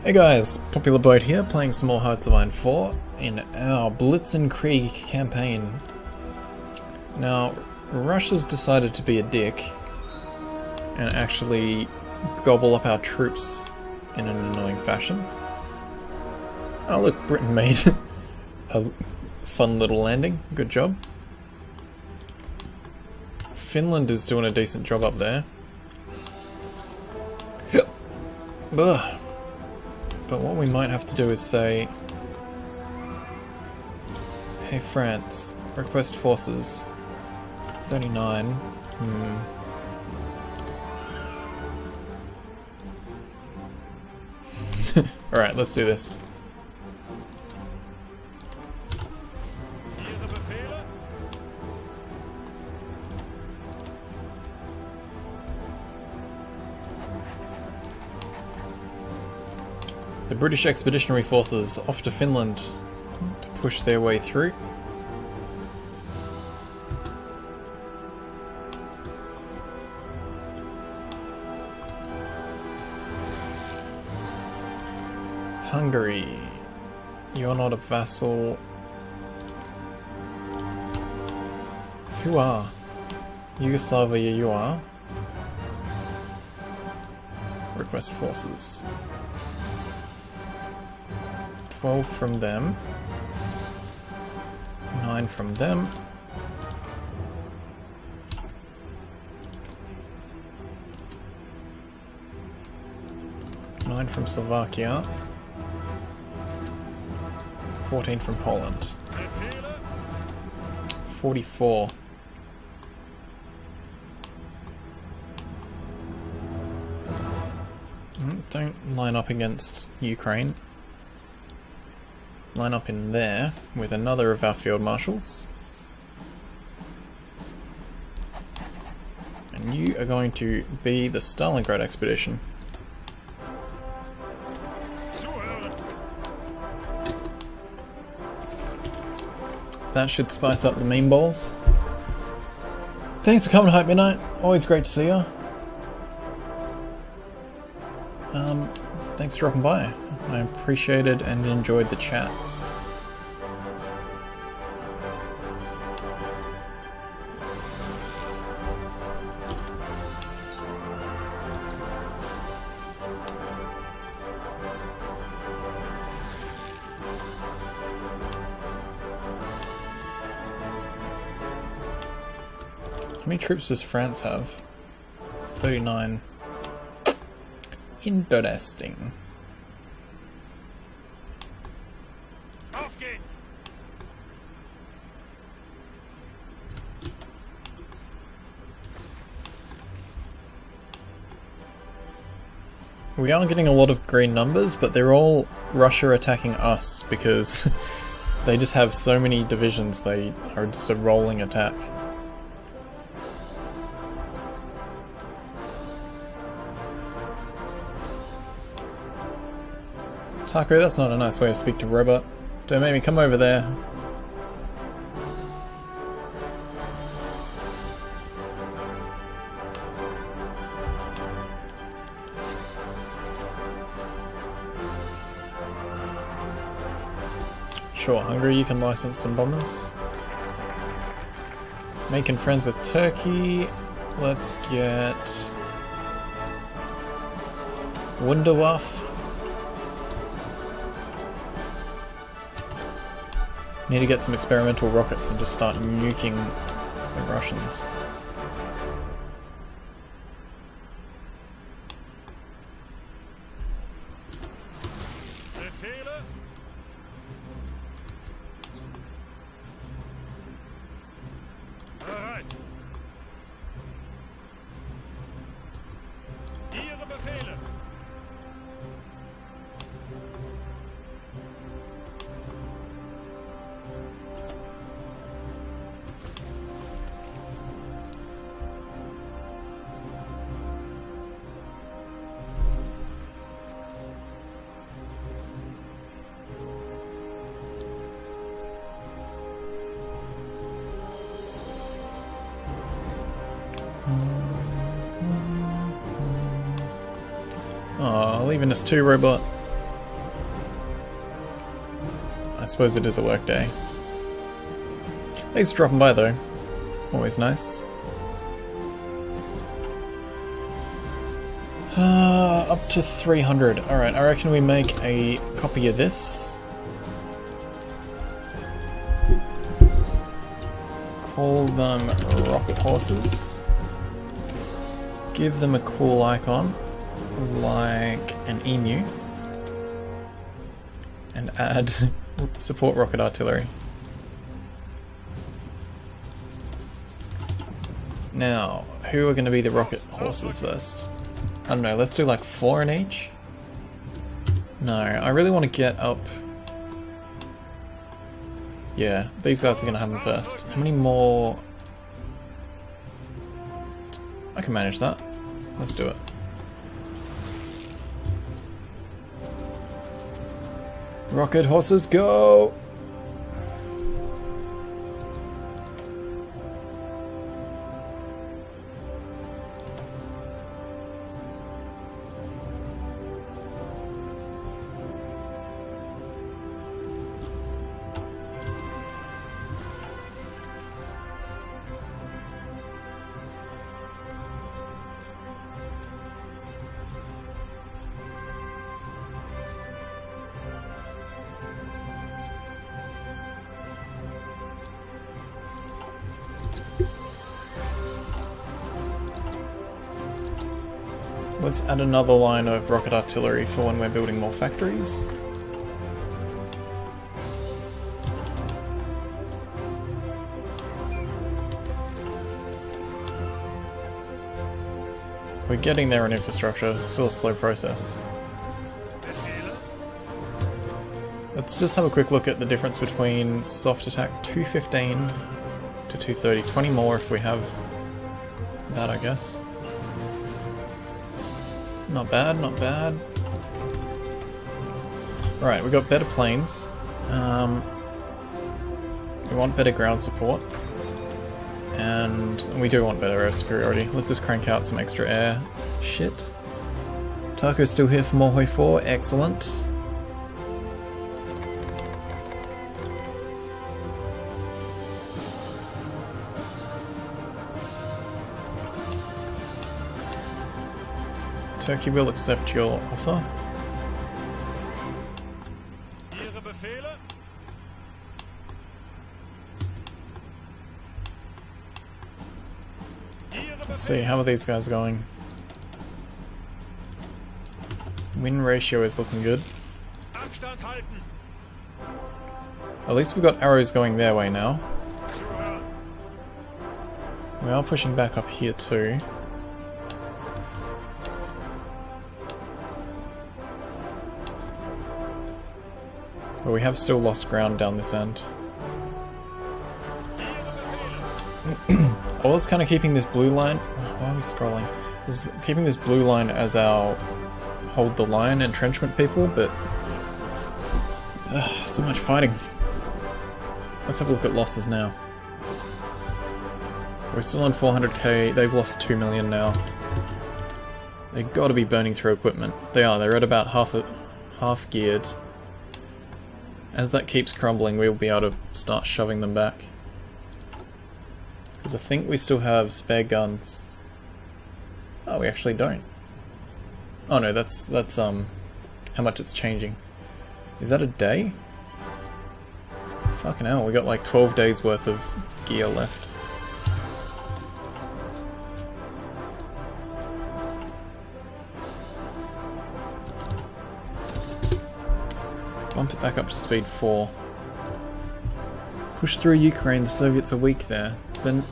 Hey guys, Popular Boat here, playing some more HOI4 in our Blitzen Krieg campaign. Now, Russia's decided to be a dick and actually gobble up our troops in an annoying fashion. Oh look, Britain made a fun little landing, good job. Finland is doing a decent job up there. Ugh. But what we might have to do is say, hey France, request forces, 39, Alright, let's do this. The British Expeditionary Forces off to Finland to push their way through. Hungary, you're not a vassal. Who are? Yugoslavia, you are. Request forces. 12 from them, 9 from them, nine from Slovakia, 14 from Poland, 44. Don't line up against Ukraine. Line up in there with another of our field marshals. And you are going to be the Stalingrad expedition. That should spice up the meme balls. Thanks for coming to Hype Midnight. Always great to see you. Thanks for dropping by. I appreciated and enjoyed the chats. How many troops does France have? 39. Interesting. We are getting a lot of green numbers, but they're all Russia attacking us because they just have so many divisions, they are just a rolling attack. Taco, that's not a nice way to speak to robot. Don't make me come over there. Sure, Hungary, you can license some bombers. Making friends with Turkey. Let's get Wunderwaffe. Need to get some experimental rockets and just start nuking the Russians. Aw, leaving us too, robot. I suppose it is a work day. Thanks for dropping by though. Always nice. Up to 300. Alright, I reckon we make a copy of this. Call them rocket horses. Give them a cool icon, like an emu. And add support rocket artillery. Now, who are going to be the rocket horses first? I don't know, let's do like 4 in each? No, I really want to get up... Yeah, these guys are going to have them first. How many more... I can manage that. Let's do it. Rocket horses, go! Let's add another line of rocket artillery for when we're building more factories. We're getting there in infrastructure, it's still a slow process. Let's just have a quick look at the difference between soft attack 215 to 230. 20 more if we have that, I guess. Not bad, not bad. Alright, we got better planes. We want better ground support. And we do want better air superiority. Let's just crank out some extra air shit. Taco's still here for more HOI4, excellent. Turkey will accept your offer. Let's see, how are these guys going? Win ratio is looking good. At least we've got arrows going their way now. We are pushing back up here too. But we have still lost ground down this end. I was kind of keeping this blue line... Why are we scrolling? I was keeping this blue line as our hold the line entrenchment people, but... so much fighting. Let's have a look at losses now. We're still on 400k, they've lost 2 million now. They've got to be burning through equipment. They are, they're at about half geared. As that keeps crumbling, we'll be able to start shoving them back. Because I think we still have spare guns. Oh, we actually don't. Oh no, that's how much it's changing. Is that a day? Fucking hell, we got like 12 days worth of gear left. Bump it back up to speed 4. Push through Ukraine, the Soviets are weak there. Then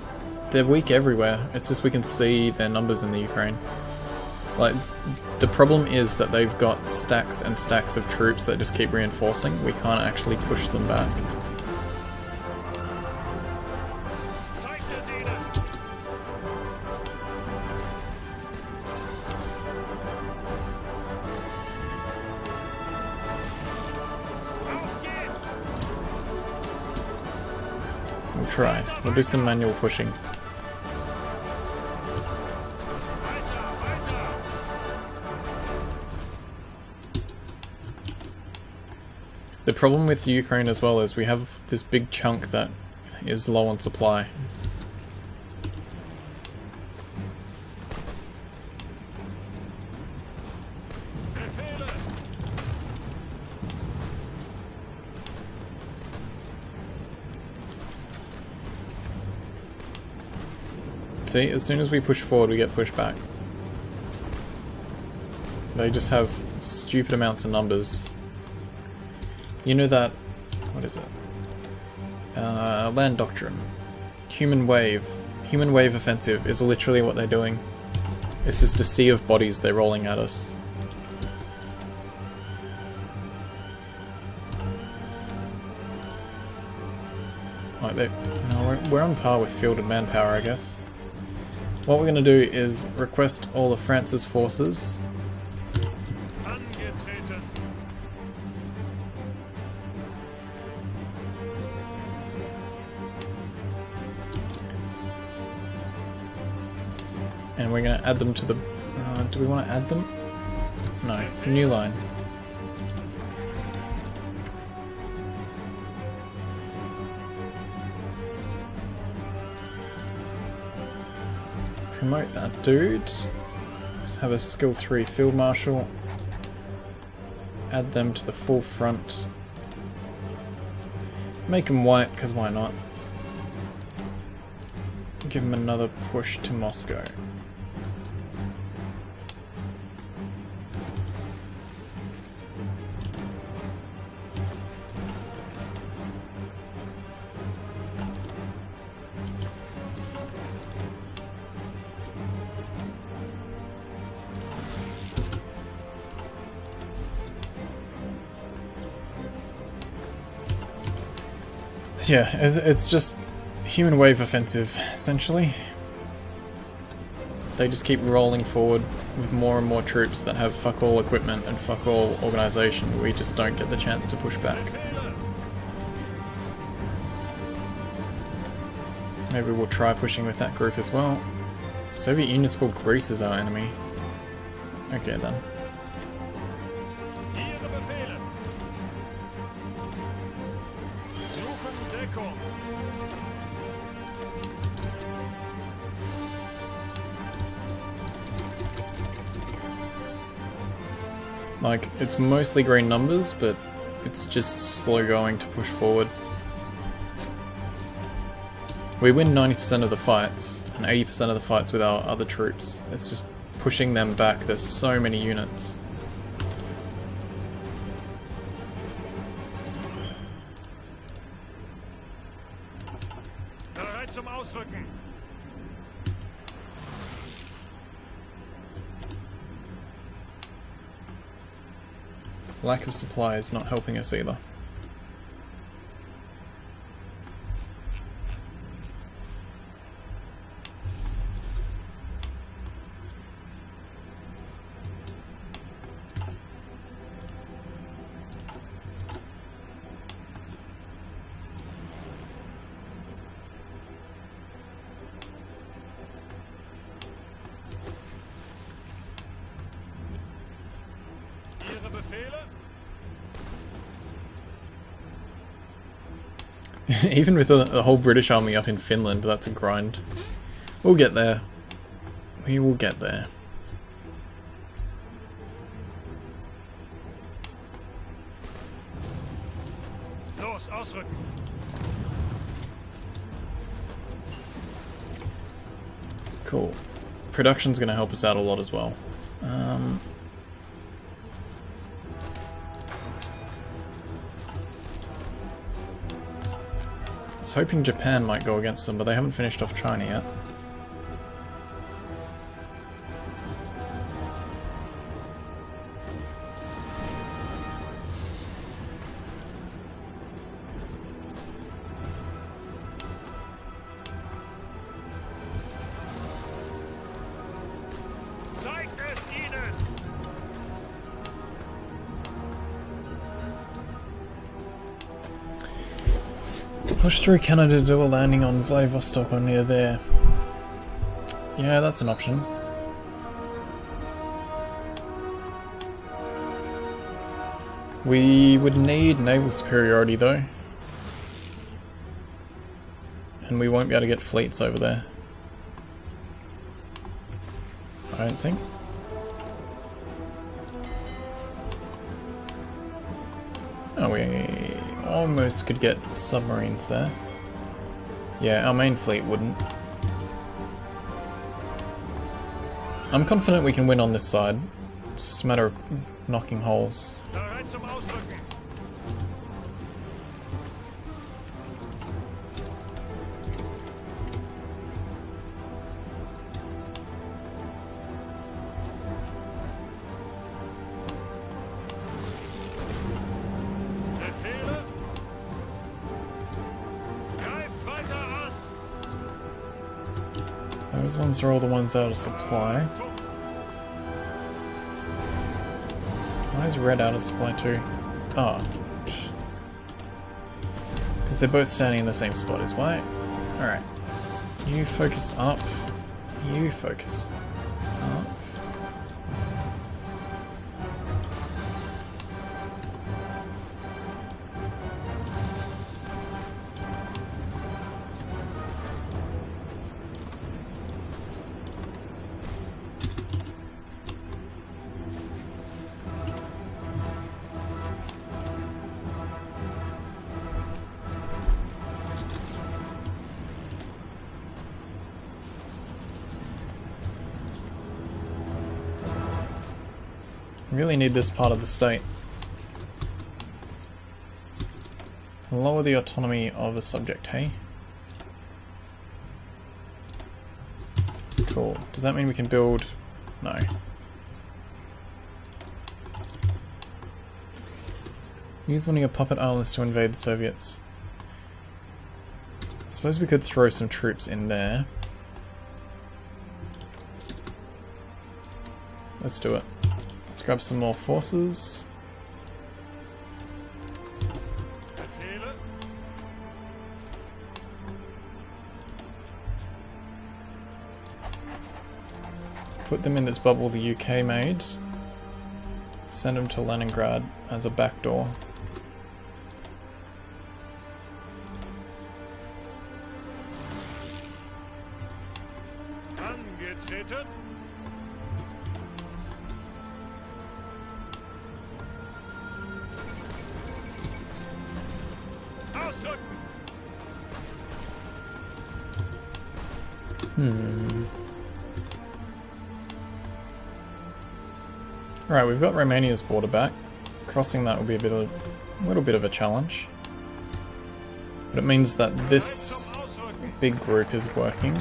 they're weak everywhere, it's just we can see their numbers in the Ukraine. Like, the problem is that they've got stacks and stacks of troops that just keep reinforcing. We can't actually push them back. We'll try. We'll do some manual pushing. The problem with Ukraine as well is we have this big chunk that is low on supply. See, as soon as we push forward, we get pushed back. They just have stupid amounts of numbers. You know that... what is it? Land Doctrine. Human Wave. Human Wave Offensive is literally what they're doing. It's just a sea of bodies they're rolling at us. Like we're on par with fielded manpower, I guess. What we're going to do is request all of France's forces. And we're going to add them to the... do we want to add them? No. New line. Promote that dude. Let's have a skill 3 field marshal. Add them to the full front. Make them white, because why not? Give them another push to Moscow. Yeah, it's just human wave offensive, essentially. They just keep rolling forward with more and more troops that have fuck all equipment and fuck all organisation. We just don't get the chance to push back. Maybe we'll try pushing with that group as well. Soviet Union's called Greece is our enemy. Okay then. Like, it's mostly green numbers, but it's just slow going to push forward. We win 90% of the fights, and 80% of the fights with our other troops. It's just pushing them back. There's so many units. Bereit zum Ausrücken. Lack of supply is not helping us either. Even with the whole British army up in Finland, that's a grind. We'll get there. We will get there. Los, ausrücken. Cool. Production's going to help us out a lot as well. I was hoping Japan might go against them, but they haven't finished off China yet. Zeigt es ihnen! Push through Canada to do a landing on Vladivostok or near there. Yeah, that's an option. We would need naval superiority though. And we won't be able to get fleets over there. I don't think. Oh, we almost could get submarines there. Yeah, our main fleet wouldn't. I'm confident we can win on this side. It's just a matter of knocking holes. Bereit zum Ausrücken. Befehle. Greif weiter an. Those ones are all the ones out of supply. Why is red out of supply too? Oh. Because they're both standing in the same spot is why. Alright. You focus up. You focus up. Really need this part of the state. Lower the autonomy of a subject, hey? Cool. Does that mean we can build? No. Use one of your puppet islands to invade the Soviets. I suppose we could throw some troops in there. Let's do it. Let's grab some more forces. Befehle. Put them in this bubble the UK made. Send them to Leningrad as a backdoor. Angetreten. Ausrücken. Alright, we've got Romania's border back. Crossing that will be a little bit of a challenge. But it means that this big group is working.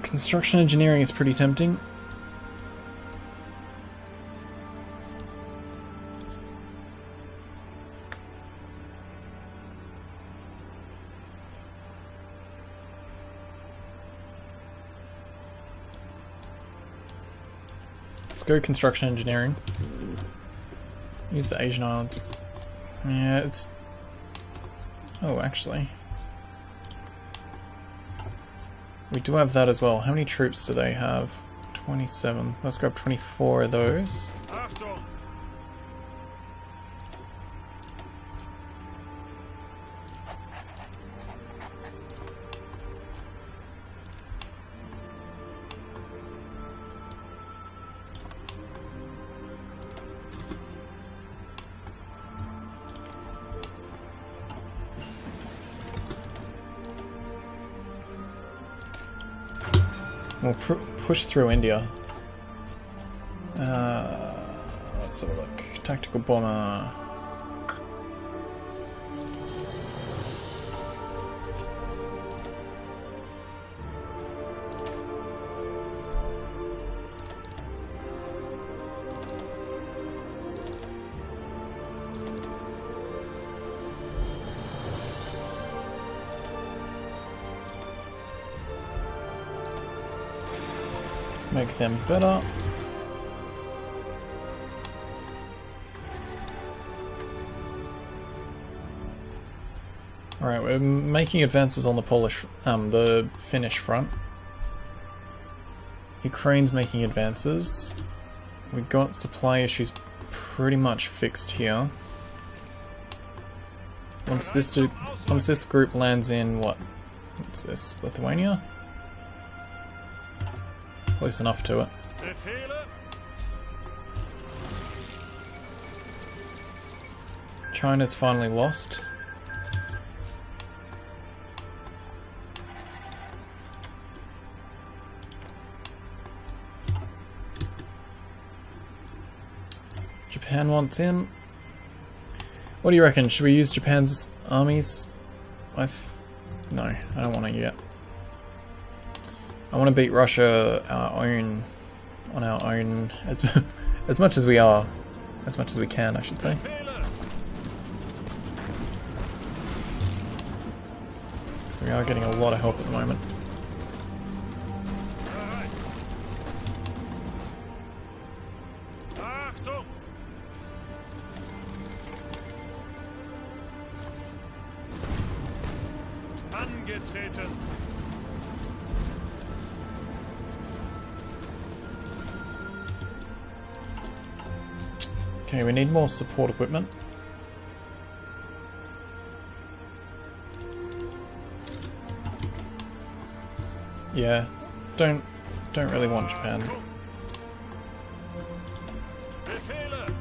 Construction engineering is pretty tempting. Let's go construction engineering. Use the Asian islands. Yeah, it's... Oh, actually. We do have that as well. How many troops do they have? 27. Let's grab 24 of those. Achtung. We'll push through India. Let's have a look. Tactical bomber. Make them better. Alright, we're making advances on the the Finnish front. Ukraine's making advances. We got supply issues pretty much fixed here. Once this group lands in what? What's this? Lithuania? Close enough to it. Befehle. China's finally lost. Japan wants in. What do you reckon? Should we use Japan's armies? No, I don't want to yet. I want to beat Russia on our own as much as we are, as much as we can, I should say. So we are getting a lot of help at the moment. Achtung! Angetreten! Okay, we need more support equipment. Yeah, don't really want Japan. Befehle!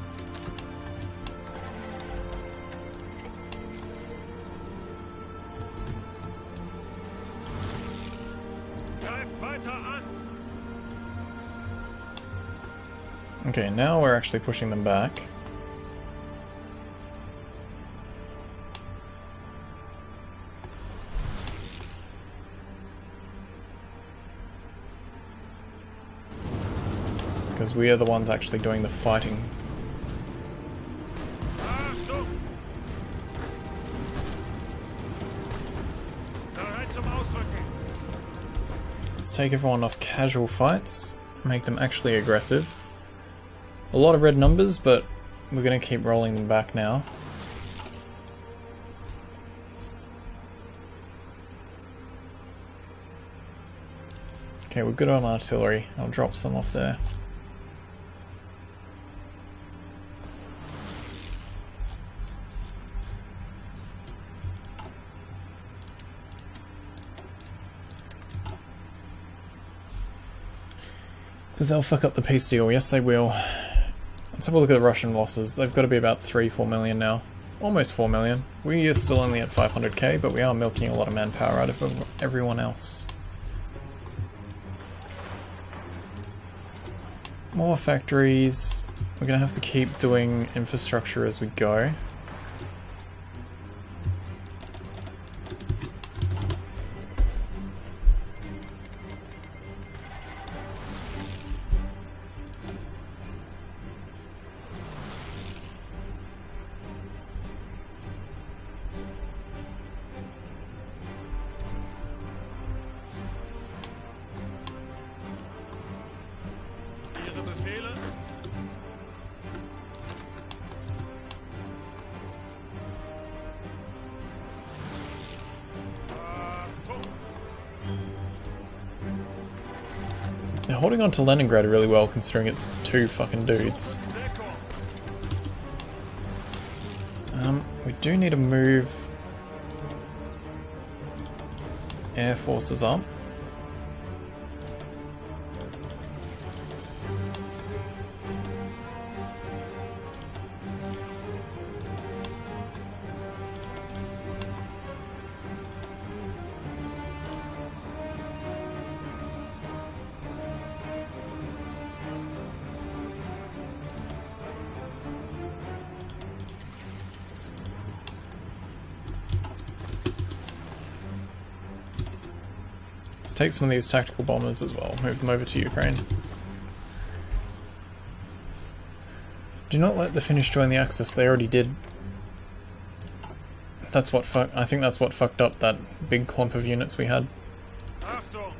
Greift weiter an! Okay, now we're actually pushing them back. Because we are the ones actually doing the fighting. Achtung! Bereit zum Ausrücken! Let's take everyone off casual fights, make them actually aggressive. A lot of red numbers, but we're going to keep rolling them back now. Okay, we're good on artillery. I'll drop some off there. Because they'll fuck up the peace deal. Yes, they will. Let's have a look at the Russian losses. They've got to be about 3-4 million now. Almost 4 million. We are still only at 500k, but we are milking a lot of manpower out of everyone else. More factories. We're going to have to keep doing infrastructure as we go. Ihre Befehle? Achtung! They're holding on to Leningrad really well, considering it's two fucking dudes. Deckung! We do need to move air forces up. Let's take some of these tactical bombers as well, move them over to Ukraine. Do not let the Finnish join the Axis, they already did. That's what I think that's what fucked up that big clump of units we had. Achtung!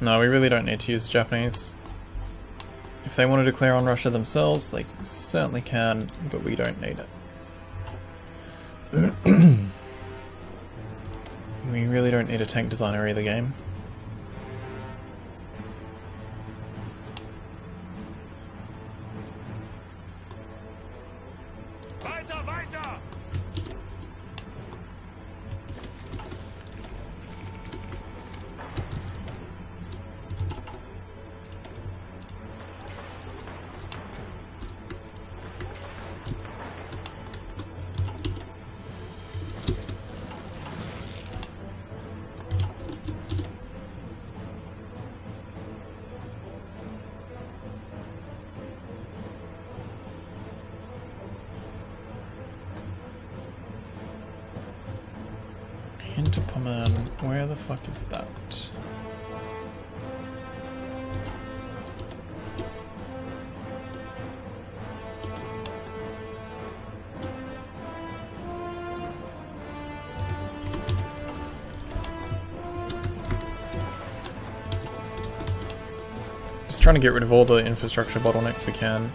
No, we really don't need to use the Japanese. If they want to declare on Russia themselves, they certainly can, but we don't need it. We really don't need a tank designer either, game. Weiter, weiter! Hinterpommern, where the fuck is that? Just trying to get rid of all the infrastructure bottlenecks we can.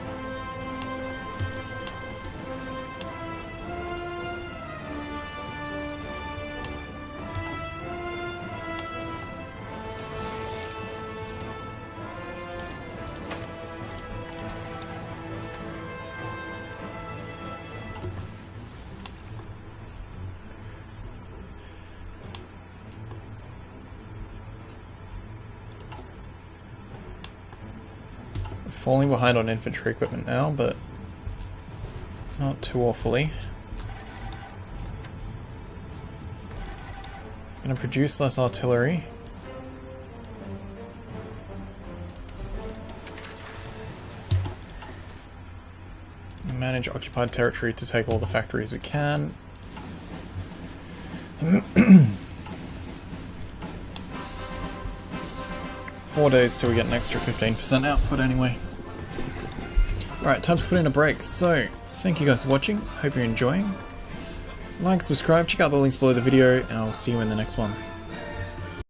Falling behind on infantry equipment now, but not too awfully. Gonna produce less artillery. And manage occupied territory to take all the factories we can. 4 days till we get an extra 15% output anyway. Alright, time to put in a break. So, thank you guys for watching. Hope you're enjoying. Like, subscribe, check out the links below the video, and I'll see you in the next one.